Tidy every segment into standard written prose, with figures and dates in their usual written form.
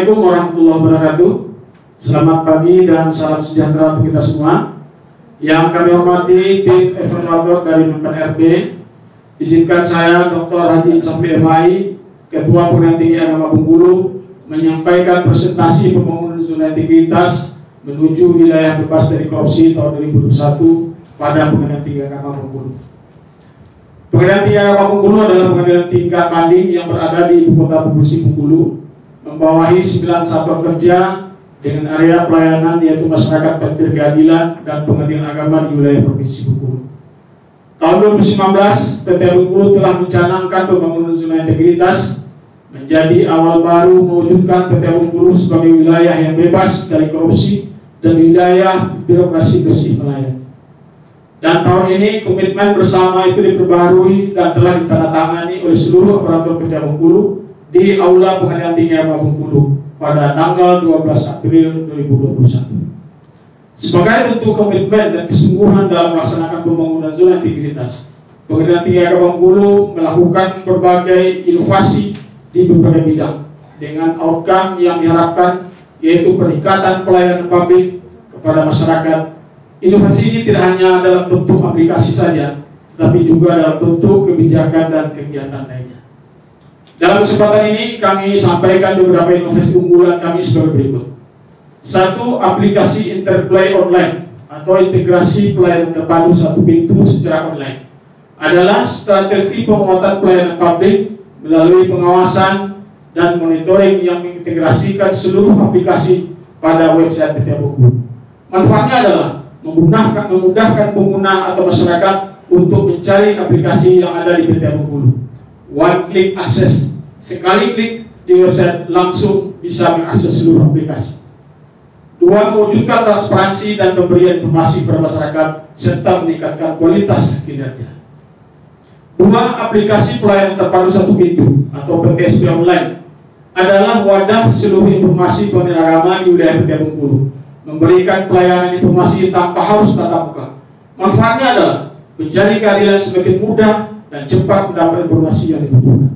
Assalamualaikum warahmatullahi wabarakatuh. Selamat pagi dan salam sejahtera untuk kita semua. Yang kami hormati tim evaluator dari Menpan RB. Izinkan saya Dr. Haji Insafri MAI, Ketua Pengadilan Tinggi Agama Bengkulu, menyampaikan presentasi pembangunan zona integritas menuju wilayah bebas dari korupsi tahun 2021 pada Pengadilan Tinggi Agama Bengkulu. Pengadilan Tinggi Agama Bengkulu adalah pengadilan tingkat banding yang berada di Ibu Kota Provinsi Bengkulu, membawahi 9 satuan kerja dengan area pelayanan yaitu masyarakat pencari keadilan dan pengadilan agama di wilayah Provinsi Bengkulu. Tahun 2019, PT Bengkulu telah mencanangkan pembangunan zona integritas menjadi awal baru mewujudkan PT Bengkulu sebagai wilayah yang bebas dari korupsi dan wilayah birokrasi bersih melayani. Dan tahun ini komitmen bersama itu diperbaharui dan telah ditandatangani oleh seluruh aparatur PT Bengkulu di Aula Pengadilan Tinggi Agama Bengkulu pada tanggal 12 April 2021. Sebagai bentuk komitmen dan kesungguhan dalam melaksanakan pembangunan zona integritas, Pengadilan Tinggi Agama Bengkulu melakukan berbagai inovasi di berbagai bidang dengan outcome yang diharapkan yaitu peningkatan pelayanan publik kepada masyarakat. Inovasi ini tidak hanya dalam bentuk aplikasi saja, tapi juga dalam bentuk kebijakan dan kegiatan lainnya. Dalam kesempatan ini kami sampaikan beberapa inovasi unggulan kami sebagai berikut. 1. Aplikasi Interplay Online atau integrasi pelayanan terpadu satu pintu secara online adalah strategi penguatan pelayanan publik melalui pengawasan dan monitoring yang mengintegrasikan seluruh aplikasi pada website PT Bengkulu. Manfaatnya adalah memudahkan pengguna atau masyarakat untuk mencari aplikasi yang ada di PT Bengkulu. One click access, sekali klik di website langsung bisa mengakses seluruh aplikasi. 2. Mewujudkan transparansi dan pemberian informasi kepada masyarakat serta meningkatkan kualitas kinerja. 2. Aplikasi pelayanan terpadu satu pintu atau PTSP online adalah wadah seluruh informasi pengadilan agama di wilayah PT Bengkulu, memberikan pelayanan informasi tanpa harus tatap muka. Manfaatnya adalah mencari keadilan semakin mudah dan cepat mendapat informasi yang dibutuhkan.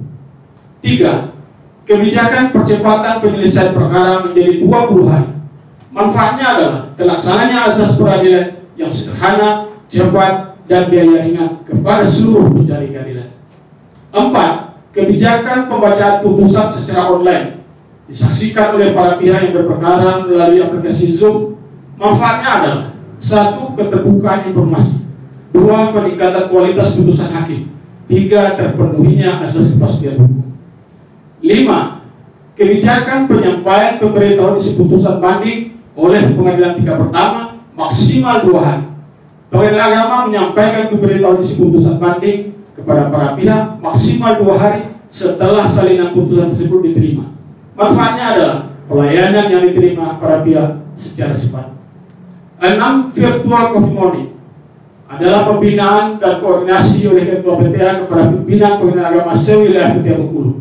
3. Kebijakan percepatan penyelesaian perkara menjadi 20 hari. Manfaatnya adalah terlaksananya azas peradilan yang sederhana, cepat, dan biaya ringan kepada seluruh pencari keadilan. 4. Kebijakan pembacaan putusan secara online disaksikan oleh para pihak yang berperkara melalui aplikasi Zoom. Manfaatnya adalah 1. Keterbukaan informasi, 2. Peningkatan kualitas putusan hakim, 3. Terpenuhinya asas kepastian hukum. 5. Kebijakan penyampaian pemberitahuan isi putusan banding oleh pengadilan tingkat pertama maksimal 2 hari. Pengadilan agama menyampaikan pemberitahuan isi putusan banding kepada para pihak maksimal 2 hari setelah salinan putusan tersebut diterima. Manfaatnya adalah pelayanan yang diterima para pihak secara cepat. 6. Virtual coffee morning adalah pembinaan dan koordinasi oleh Ketua PTA kepada pimpinan pengadilan agama sewilayah PT Bengkulu.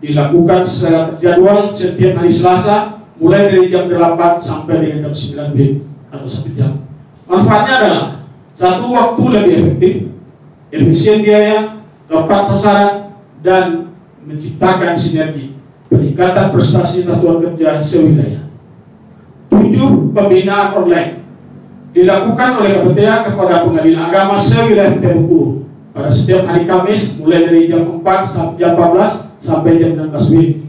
Dilakukan secara terjadwal setiap hari Selasa mulai dari jam 8 sampai dengan jam 9 WIB atau 1 jam. Manfaatnya adalah 1. Waktu lebih efektif, efisien biaya, tepat sasaran, dan menciptakan sinergi, peningkatan prestasi satuan kerja sewilayah. 7. Pembinaan online dilakukan oleh KPTA kepada pengadilan agama sewilayah PT Bengkulu pada setiap hari Kamis mulai dari jam 4 sampai jam 14 sampai jam 16 WIB.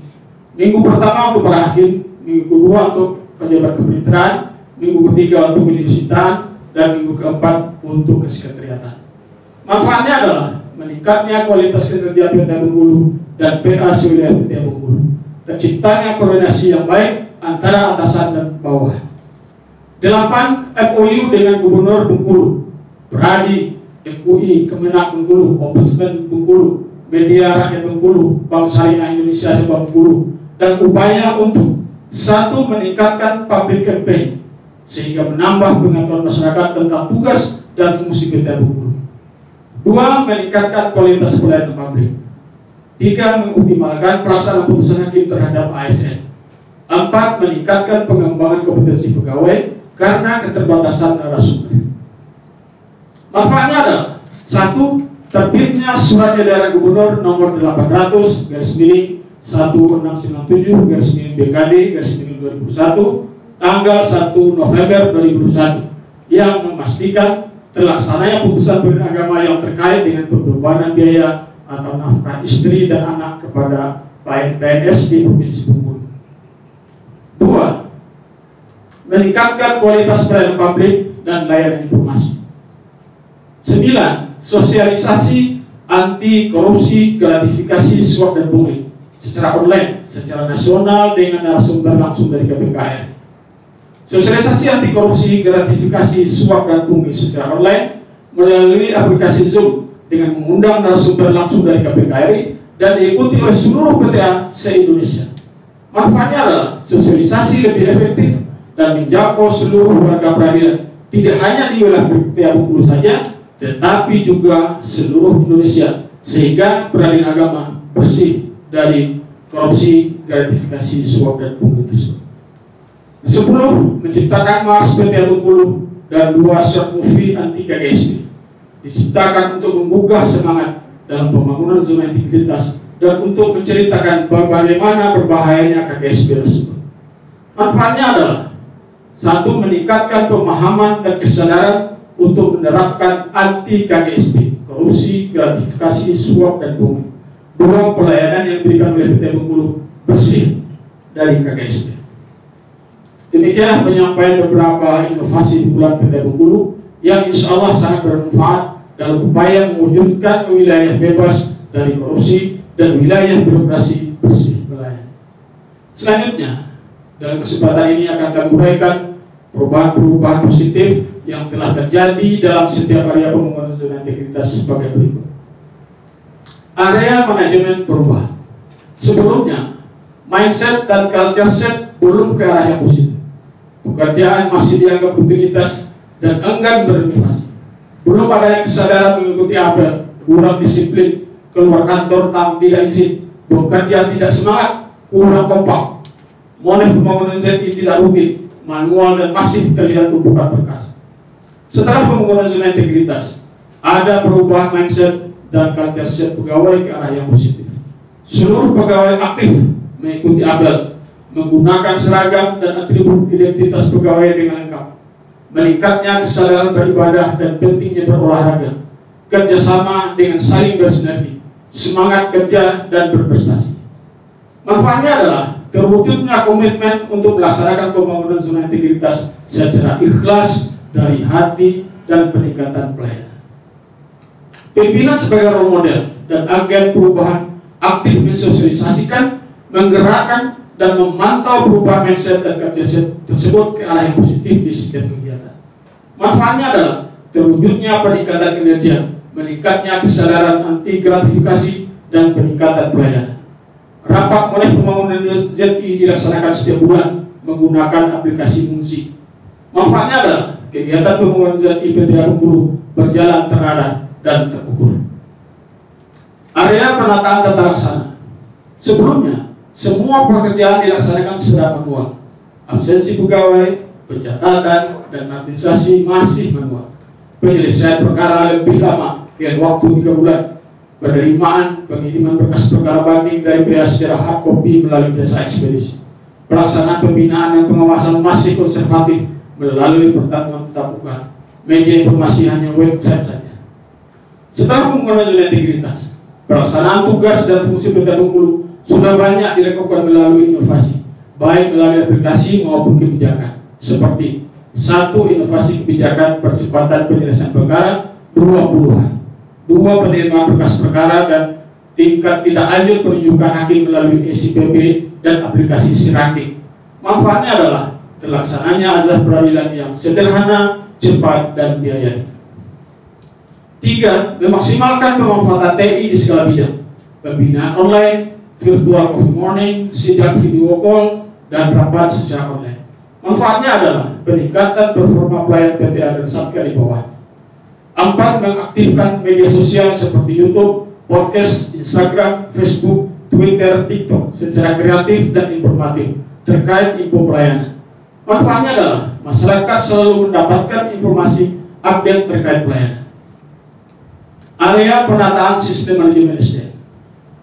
Minggu pertama untuk para hakim, minggu kedua untuk pejabat kepemitraan, minggu ketiga untuk penelitian, dan minggu keempat untuk kesekretariatan. Manfaatnya adalah meningkatnya kualitas kinerja PT Bengkulu dan PA sewilayah PT Bengkulu, terciptanya koordinasi yang baik antara atasan dan bawah. 8. MOU dengan Gubernur Bengkulu, Pradi, MUI, Kemenak Bengkulu, Ombudsman Bengkulu, Media Rakyat Bengkulu, Bank Syariah Indonesia Bengkulu, dan upaya untuk 1. Meningkatkan public campaign sehingga menambah pengetahuan masyarakat tentang tugas dan fungsi PT Bengkulu. 2. Meningkatkan kualitas pelayanan publik. 3. Mengoptimalkan pelaksanaan putusan hakim terhadap ASN. 4. Meningkatkan pengembangan kompetensi pegawai karena keterbatasan narasumber. Manfaatnya adalah 1. Terbitnya Surat Edaran Gubernur nomor 800/19 1697/BKD/2001 tanggal 1 November 2021 yang memastikan terlaksananya putusan Pengadilan Agama yang terkait dengan pembebanan biaya atau nafkah istri dan anak kepada PNS di Provinsi Bengkulu. 2. Meningkatkan kualitas pelayanan publik dan layanan informasi. 9. Sosialisasi anti korupsi, gratifikasi, suap dan pungli secara online, secara nasional dengan narasumber langsung dari KPKR. Sosialisasi anti korupsi, gratifikasi, suap dan pungli secara online melalui aplikasi Zoom dengan mengundang narasumber langsung dari KPKRI dan diikuti oleh seluruh PTA se-Indonesia. Manfaatnya adalah sosialisasi lebih efektif dan menjangkau seluruh warga peradilan, tidak hanya di wilayah PTA Bengkulu saja, tetapi juga seluruh Indonesia, sehingga peradilan agama bersih dari korupsi, gratifikasi, suap dan pungli tersebut. 10. Menciptakan Mars PTA Bengkulu dan 2 short movie anti KGSP diciptakan untuk menggugah semangat dalam pembangunan zona integritas dan untuk menceritakan bagaimana berbahayanya KGSP tersebut. Manfaatnya adalah 1. Meningkatkan pemahaman dan kesadaran untuk menerapkan anti KGSP, korupsi, gratifikasi, suap dan pungli. 2. Pelayanan yang diberikan oleh PTA Bengkulu bersih dari KGSP. Demikianlah penyampaian beberapa inovasi di bulan PTA Bengkulu yang insya Allah sangat bermanfaat dalam upaya mewujudkan wilayah bebas dari korupsi dan wilayah birokrasi bersih pelayanan. Selanjutnya, dalam kesempatan ini akan kami uraikan perubahan-perubahan positif yang telah terjadi dalam setiap area pembangunan zona integritas sebagai berikut. Area manajemen perubahan. Sebelumnya, mindset dan culture set belum ke arah yang positif. Pekerjaan masih dianggap rutinitas dan enggan berinovasi. Belum adanya kesadaran mengikuti apel, kurang disiplin, keluar kantor tanpa tidak izin, bekerja tidak semangat, kurang kompak. Monef pembangunan ZI tidak rutin, manual dan masih terlihat tumpukan berkas. Setelah pembangunan zona integritas, ada perubahan mindset dan culture set pegawai ke arah yang positif. Seluruh pegawai aktif mengikuti apel, menggunakan seragam dan atribut identitas pegawai dengan lengkap. Meningkatnya kesadaran beribadah dan pentingnya berolahraga, kerjasama dengan saling bersinergi, semangat kerja dan berprestasi. Manfaatnya adalah terwujudnya komitmen untuk melaksanakan pembangunan zona integritas secara ikhlas dari hati dan peningkatan pelayanan. Pimpinan sebagai role model dan agen perubahan aktif mensosialisasikan, menggerakkan dan memantau perubahan mindset dan kerja tersebut ke arah yang positif di setiap kegiatan. Manfaatnya adalah terwujudnya peningkatan kinerja, meningkatnya kesadaran anti gratifikasi dan peningkatan pelayanan. Rapat oleh pembangunan ZI dilaksanakan setiap bulan menggunakan aplikasi Munsi. Manfaatnya adalah kegiatan pembangunan ZI PTA Bengkulu berjalan terarah dan terukur. Area penataan tata laksana. Sebelumnya, semua pekerjaan dilaksanakan secara manual. Absensi pegawai, pencatatan, dan administrasi masih manual. Penyelesaian perkara lebih lama, dengan waktu 3 bulan. Penerimaan, pengiriman berkas perkara banding dari PA secara hard copy melalui jasa ekspedisi. Pelaksanaan pembinaan dan pengawasan masih konservatif melalui pertemuan tatap muka. Media informasi hanya website saja. Setelah pembangunan zona integritas, pelaksanaan tugas dan fungsi PTA Bengkulu sudah banyak dilakukan melalui inovasi, baik melalui aplikasi maupun kebijakan, seperti 1. Inovasi kebijakan percepatan penyelesaian perkara 20-an, 2. Penerimaan berkas perkara dan tingkat tidak lanjut penunjukan hakim melalui SIPP dan aplikasi Sirandi. Manfaatnya adalah terlaksananya azas peradilan yang sederhana, cepat, dan biaya. 3. Memaksimalkan pemanfaatan TI di segala bidang, pembinaan online, virtual coffee morning, sidang video call, dan rapat secara online. Manfaatnya adalah peningkatan performa pelayan PTA dan Satker di bawah. 4. Mengaktifkan media sosial seperti YouTube, podcast, Instagram, Facebook, Twitter, TikTok secara kreatif dan informatif terkait info pelayanan. Manfaatnya adalah masyarakat selalu mendapatkan informasi update terkait pelayanan. Area penataan sistem manajemen SDM.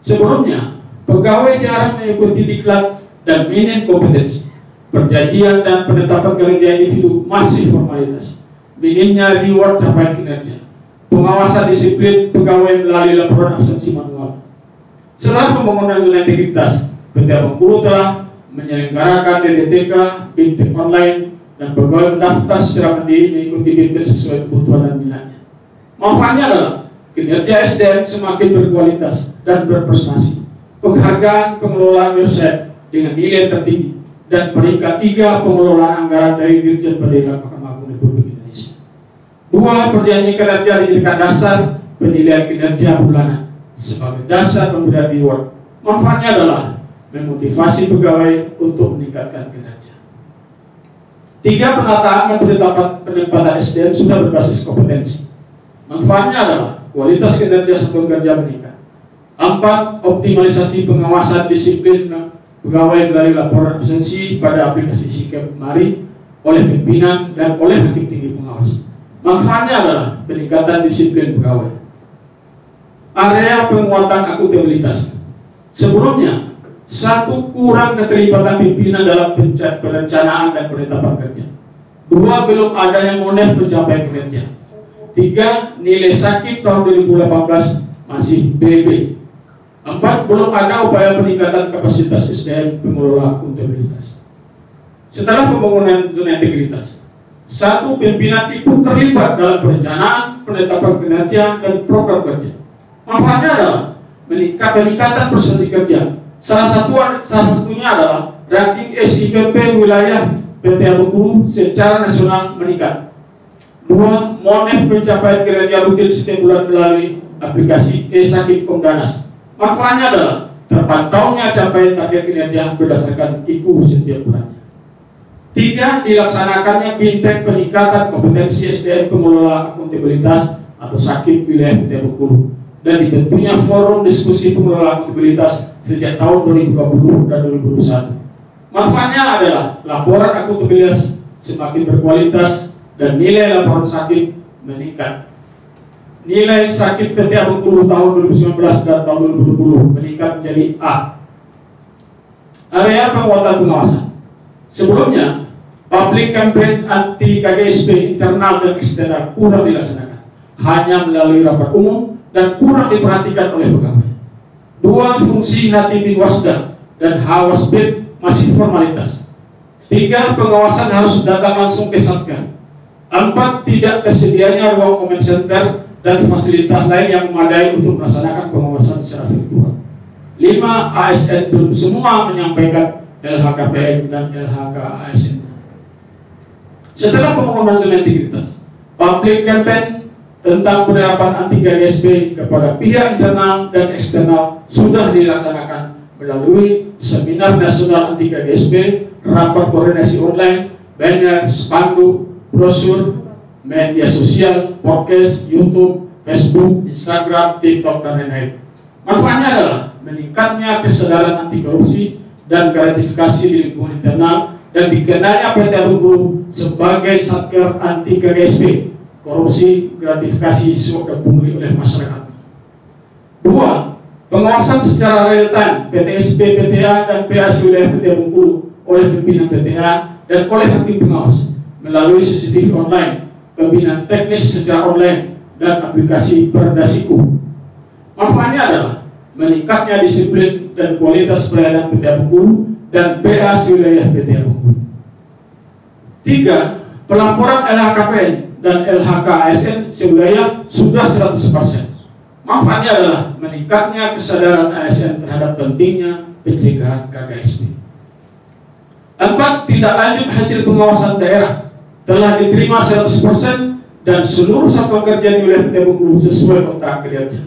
Sebelumnya, Pegawai jarang mengikuti diklat dan minim kompetensi. Perjanjian dan penetapan kerja individu masih formalitas. Minimnya reward terkait kinerja. Pengawasan disiplin pegawai melalui laporan absensi manual. Setelah pembangunan zona integritas, PT Bengkulu telah menyelenggarakan DDTK, BIMTEK online, dan pegawai mendaftar secara mandiri mengikuti BIMTEK sesuai kebutuhan dan minatnya. Manfaatnya adalah kinerja SDM semakin berkualitas dan berprestasi, penghargaan pengelolaan website dengan nilai tertinggi, dan peringkat 3 pengelolaan anggaran dari Dirjen Perdagangan Mahkamah Agung Republik Indonesia. 2. Perjanjian kinerja dijadikan dasar penilaian kinerja bulanan sebagai dasar pemberian reward. Manfaatnya adalah memotivasi pegawai untuk meningkatkan kinerja. 3. Penataan dan penempatan SDM sudah berbasis kompetensi. Manfaatnya adalah kualitas kinerja satuan kerja meningkat. 4. Optimalisasi pengawasan disiplin pegawai melalui laporan absensi pada aplikasi Sikap Mari oleh pimpinan dan oleh hakim tinggi pengawas. Manfaatnya adalah peningkatan disiplin pegawai. Area penguatan akuntabilitas. Sebelumnya, 1. Kurang keterlibatan pimpinan dalam perencanaan dan penetapan kerja. 2. Belum adanya monef pencapaian kinerja. 3. Nilai sakit tahun 2018 masih BB. 4. Belum ada upaya peningkatan kapasitas SDM pengelola akuntabilitas. Setelah pembangunan zona integritas, 1. Pimpinan ikut terlibat dalam perencanaan, penetapan kinerja, dan program kerja. Manfaatnya adalah peningkatan prestasi kerja. Salah satunya adalah ranking SIPP wilayah PT Bengkulu secara nasional meningkat. 2. Monef pencapaian kinerja rutin setiap bulan melalui aplikasi e-sakit Komdanas. Manfaatnya adalah terpantaunya capaian target kinerja berdasarkan IKU setiap bulannya. 3. Dilaksanakannya BIMTEK peningkatan kompetensi SDM pengelola akuntabilitas atau sakit wilayah PT Bengkulu, dan dibentuknya forum diskusi pengelola akuntabilitas sejak tahun 2020 dan 2021. Manfaatnya adalah laporan akuntabilitas semakin berkualitas dan nilai laporan sakit meningkat. Nilai sakit PT Bengkulu tahun 2019 dan tahun 2020 meningkat menjadi A. Area penguatan pengawasan. Sebelumnya, public campaign anti KGSP internal dan eksternal kurang dilaksanakan, hanya melalui rapat umum dan kurang diperhatikan oleh pegawai. 2. Fungsi Hati Wasda dan Hawasbid masih formalitas. 3. Pengawasan harus datang langsung ke Satker. 4. Tidak tersedianya ruang comment center dan fasilitas lain yang memadai untuk melaksanakan pengawasan secara virtual. 5. ASN belum semua menyampaikan LHKPN dan LHK-ASN. Setelah pembangunan zona integritas, public campaign tentang penerapan anti KGSP kepada pihak internal dan eksternal sudah dilaksanakan melalui seminar nasional anti KGSP, rapat koordinasi online, banner, spanduk, brosur, media sosial, podcast, YouTube, Facebook, Instagram, TikTok, dan lain-lain. Manfaatnya adalah meningkatnya kesadaran anti korupsi dan gratifikasi di lingkungan internal, dan dikenalnya PT Bengkulu sebagai Satker anti KGSP, korupsi, gratifikasi, suap dan pungli oleh masyarakat. 2. Pengawasan secara real time PTSP, PTA, dan PAC wilayah PT Bengkulu oleh pimpinan PTA dan oleh hakim pengawas melalui CCTV online, pembinaan teknis secara online, dan aplikasi Perdasiku. Manfaatnya adalah meningkatnya disiplin dan kualitas pelayanan PT Bengkulu dan PAC wilayah PT Bengkulu. 3. Pelaporan LHKPN dan LHK-ASN sewilayah sudah 100%. Manfaatnya adalah meningkatnya kesadaran ASN terhadap pentingnya pencegahan KGSP. 4. Tidak lanjut hasil pengawasan daerah telah diterima 100% dan seluruh satuan kerja di wilayah PT Bengkulu sesuai kontrak kinerja.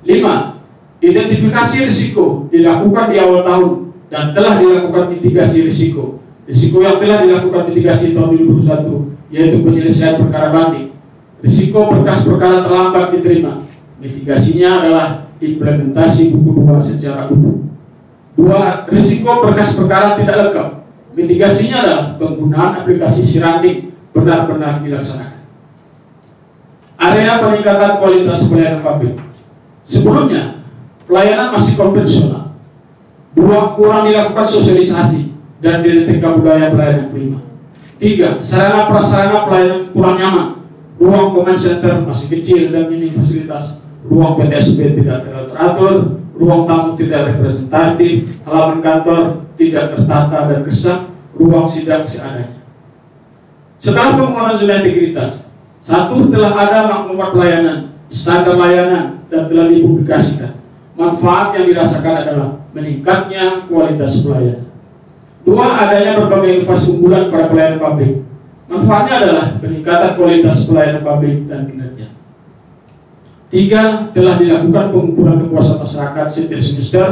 5. Identifikasi risiko dilakukan di awal tahun dan telah dilakukan mitigasi risiko. Risiko yang telah dilakukan mitigasi tahun 2021 yaitu penyelesaian perkara banding. Risiko berkas perkara terlambat diterima. Mitigasinya adalah implementasi buku 2 secara utuh. 2. Risiko berkas perkara tidak lengkap. Mitigasinya adalah penggunaan aplikasi Siranding benar-benar dilaksanakan. Area peningkatan kualitas pelayanan publik. Sebelumnya, pelayanan masih konvensional. 2. Kurang dilakukan sosialisasi dan dididik budaya pelayanan prima. 3. Sarana prasarana pelayanan kurang nyaman. Ruang comment center masih kecil dan minim fasilitas. Ruang PTSP tidak teratur. Ruang tamu tidak representatif. Halaman kantor tidak tertata dan kesak. Ruang sidang seadanya. Setelah pembangunan zona integritas, 1. Telah ada maklumat pelayanan, standar layanan, dan telah dipublikasikan. Manfaat yang dirasakan adalah meningkatnya kualitas pelayanan. 2. Adanya berbagai inovasi unggulan pada pelayanan publik. Manfaatnya adalah peningkatan kualitas pelayanan publik dan kinerja. 3. Telah dilakukan pengumpulan kepuasan masyarakat setiap semester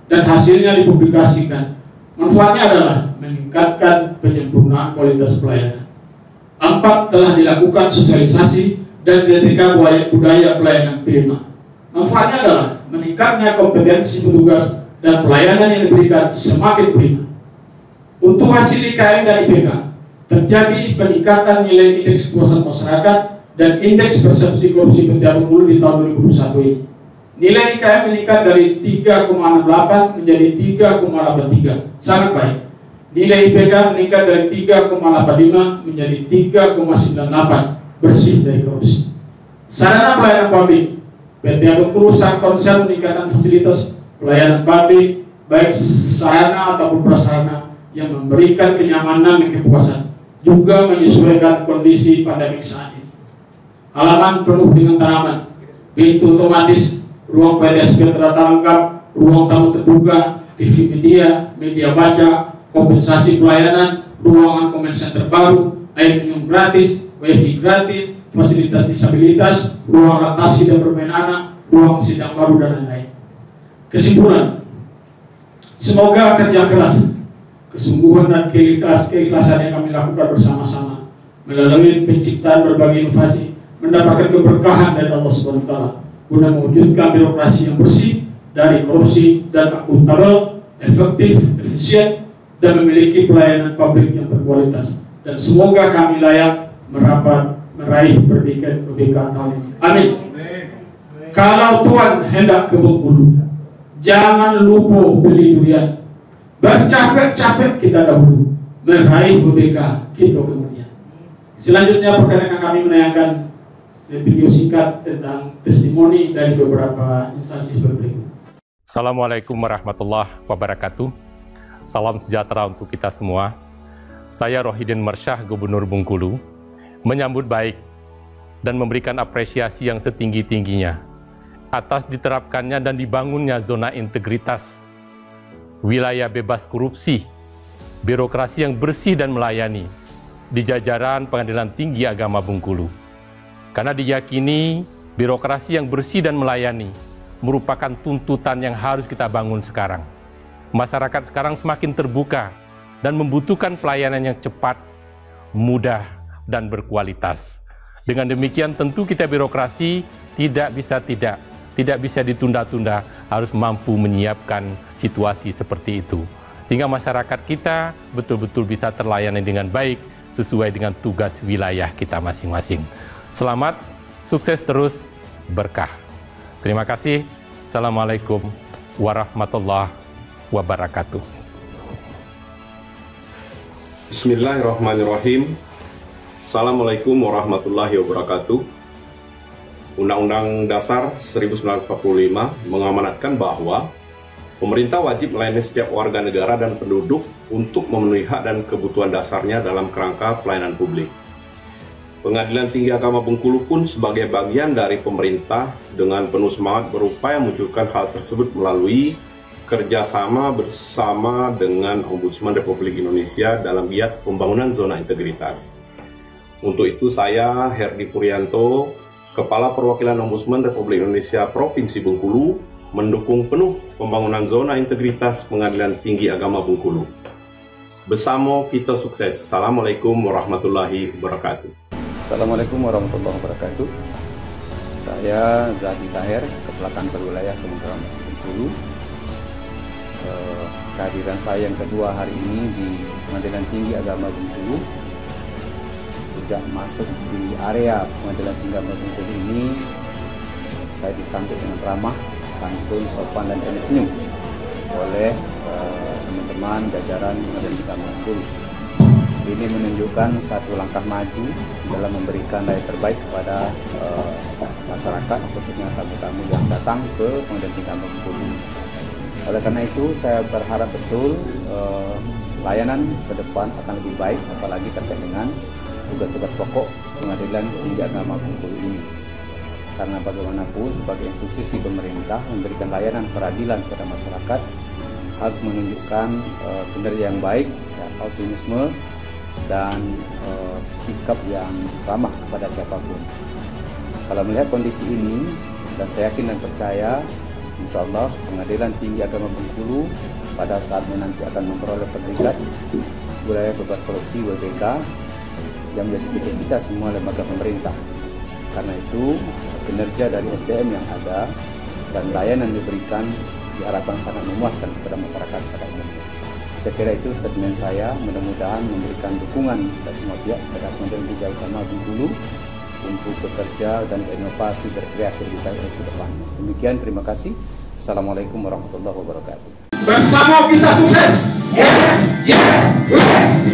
dan hasilnya dipublikasikan. Manfaatnya adalah meningkatkan penyempurnaan kualitas pelayanan. 4. Telah dilakukan sosialisasi dan dididik budaya pelayanan prima. Manfaatnya adalah meningkatnya kompetensi petugas dan pelayanan yang diberikan semakin prima. Untuk hasil IKM dan IPK, terjadi peningkatan nilai indeks kepuasan masyarakat dan indeks persepsi korupsi Petiabu Bengkulu di tahun 2021 ini. Nilai IKM meningkat dari 3,68 menjadi 3,83, sangat baik. Nilai IPK meningkat dari 3,85 menjadi 3,98, bersih dari korupsi. Sarana pelayanan publik, Petiabu Bengkulu sangat konsen meningkatkan fasilitas pelayanan publik, baik sarana ataupun prasarana yang memberikan kenyamanan dan kepuasan, juga menyesuaikan kondisi pandemi saat ini. Halaman penuh dengan tanaman, pintu otomatis, ruang PTSP terdata lengkap, ruang tamu terbuka, TV media, media baca, kompensasi pelayanan, ruangan comment center baru, air minum gratis, wifi gratis, fasilitas disabilitas, ruang laktasi dan bermain anak, ruang sidang baru, dan lain-lain. Kesimpulan, semoga kerja keras, kesungguhan dan keikhlasan yang kami lakukan bersama-sama melalui penciptaan berbagai inovasi mendapatkan keberkahan dari Allah SWT guna mewujudkan birokrasi yang bersih dari korupsi dan akuntabel, efektif, efisien, dan memiliki pelayanan publik yang berkualitas. Dan semoga kami layak meraih merdeka tahun ini. Amin. Kalau Tuhan hendak ke Bengkulu, jangan lupa beli durian. Bercapek-capek kita dahulu meraih merdeka kita kemudian. Selanjutnya perkenankan kami menayangkan video singkat tentang testimoni dari beberapa instansi berikut. Assalamualaikum warahmatullahi wabarakatuh. Salam sejahtera untuk kita semua. Saya Rohidin Mersyah, Gubernur Bengkulu, menyambut baik dan memberikan apresiasi yang setinggi-tingginya atas diterapkannya dan dibangunnya zona integritas, wilayah bebas korupsi, birokrasi yang bersih dan melayani di jajaran Pengadilan Tinggi Agama Bengkulu. Karena diyakini birokrasi yang bersih dan melayani merupakan tuntutan yang harus kita bangun sekarang. Masyarakat sekarang semakin terbuka dan membutuhkan pelayanan yang cepat, mudah, dan berkualitas. Dengan demikian tentu kita birokrasi tidak bisa ditunda-tunda, harus mampu menyiapkan situasi seperti itu. Sehingga masyarakat kita betul-betul bisa terlayani dengan baik sesuai dengan tugas wilayah kita masing-masing. Selamat, sukses terus, berkah. Terima kasih. Assalamualaikum warahmatullahi wabarakatuh. Bismillahirrahmanirrahim. Assalamualaikum warahmatullahi wabarakatuh. Undang-Undang Dasar 1945 mengamanatkan bahwa pemerintah wajib melayani setiap warga negara dan penduduk untuk memenuhi hak dan kebutuhan dasarnya dalam kerangka pelayanan publik. Pengadilan Tinggi Agama Bengkulu pun sebagai bagian dari pemerintah dengan penuh semangat berupaya mewujudkan hal tersebut melalui kerjasama bersama dengan Ombudsman Republik Indonesia dalam giat pembangunan zona integritas. Untuk itu saya, Herdi Puryanto, Kepala Perwakilan Ombudsman Republik Indonesia Provinsi Bengkulu, mendukung penuh pembangunan zona integritas Pengadilan Tinggi Agama Bengkulu. Bersama kita sukses. Assalamualaikum warahmatullahi wabarakatuh. Assalamualaikum warahmatullahi wabarakatuh. Saya Zadi Tahir, Kepala Kantor Wilayah Kementerian Masjid Bengkulu. Kehadiran saya yang kedua hari ini di Pengadilan Tinggi Agama Bengkulu. Sejak masuk di area Pengadilan Tinggi Agama Bengkulu ini, saya disambut dengan ramah, santun, sopan, dan senyum. oleh teman-teman jajaran Pengadilan Tinggi Agama Bengkulu. Ini menunjukkan satu langkah maju dalam memberikan daya terbaik kepada masyarakat, khususnya tamu-tamu yang datang ke Pengadilan Tinggi Agama Bengkulu. Oleh karena itu, saya berharap betul layanan ke depan akan lebih baik, apalagi terkait dengan tugas-tugas pokok Pengadilan Tinggi Agama Bengkulu ini. Karena bagaimanapun sebagai institusi pemerintah memberikan layanan peradilan kepada masyarakat harus menunjukkan kinerja yang baik, ya, optimisme dan sikap yang ramah kepada siapapun. Kalau melihat kondisi ini, dan saya yakin dan percaya, insya Allah Pengadilan Tinggi Agama Bengkulu pada saatnya nanti akan memperoleh predikat wilayah bebas korupsi WBK yang menjadi cita-cita semua lembaga pemerintah. Karena itu, kinerja dari SDM yang ada dan layanan diberikan diharapkan sangat memuaskan kepada masyarakat pada umumnya. Saya kira itu statement saya, mudah-mudahan memberikan dukungan dari semua pihak kepada Pengadilan Tinggi Agama Bengkulu untuk bekerja dan berinovasi, berkreasi lebih baik ke depan. Demikian, terima kasih. Assalamualaikum warahmatullahi wabarakatuh. Bersama kita sukses. Yes, yes, yes.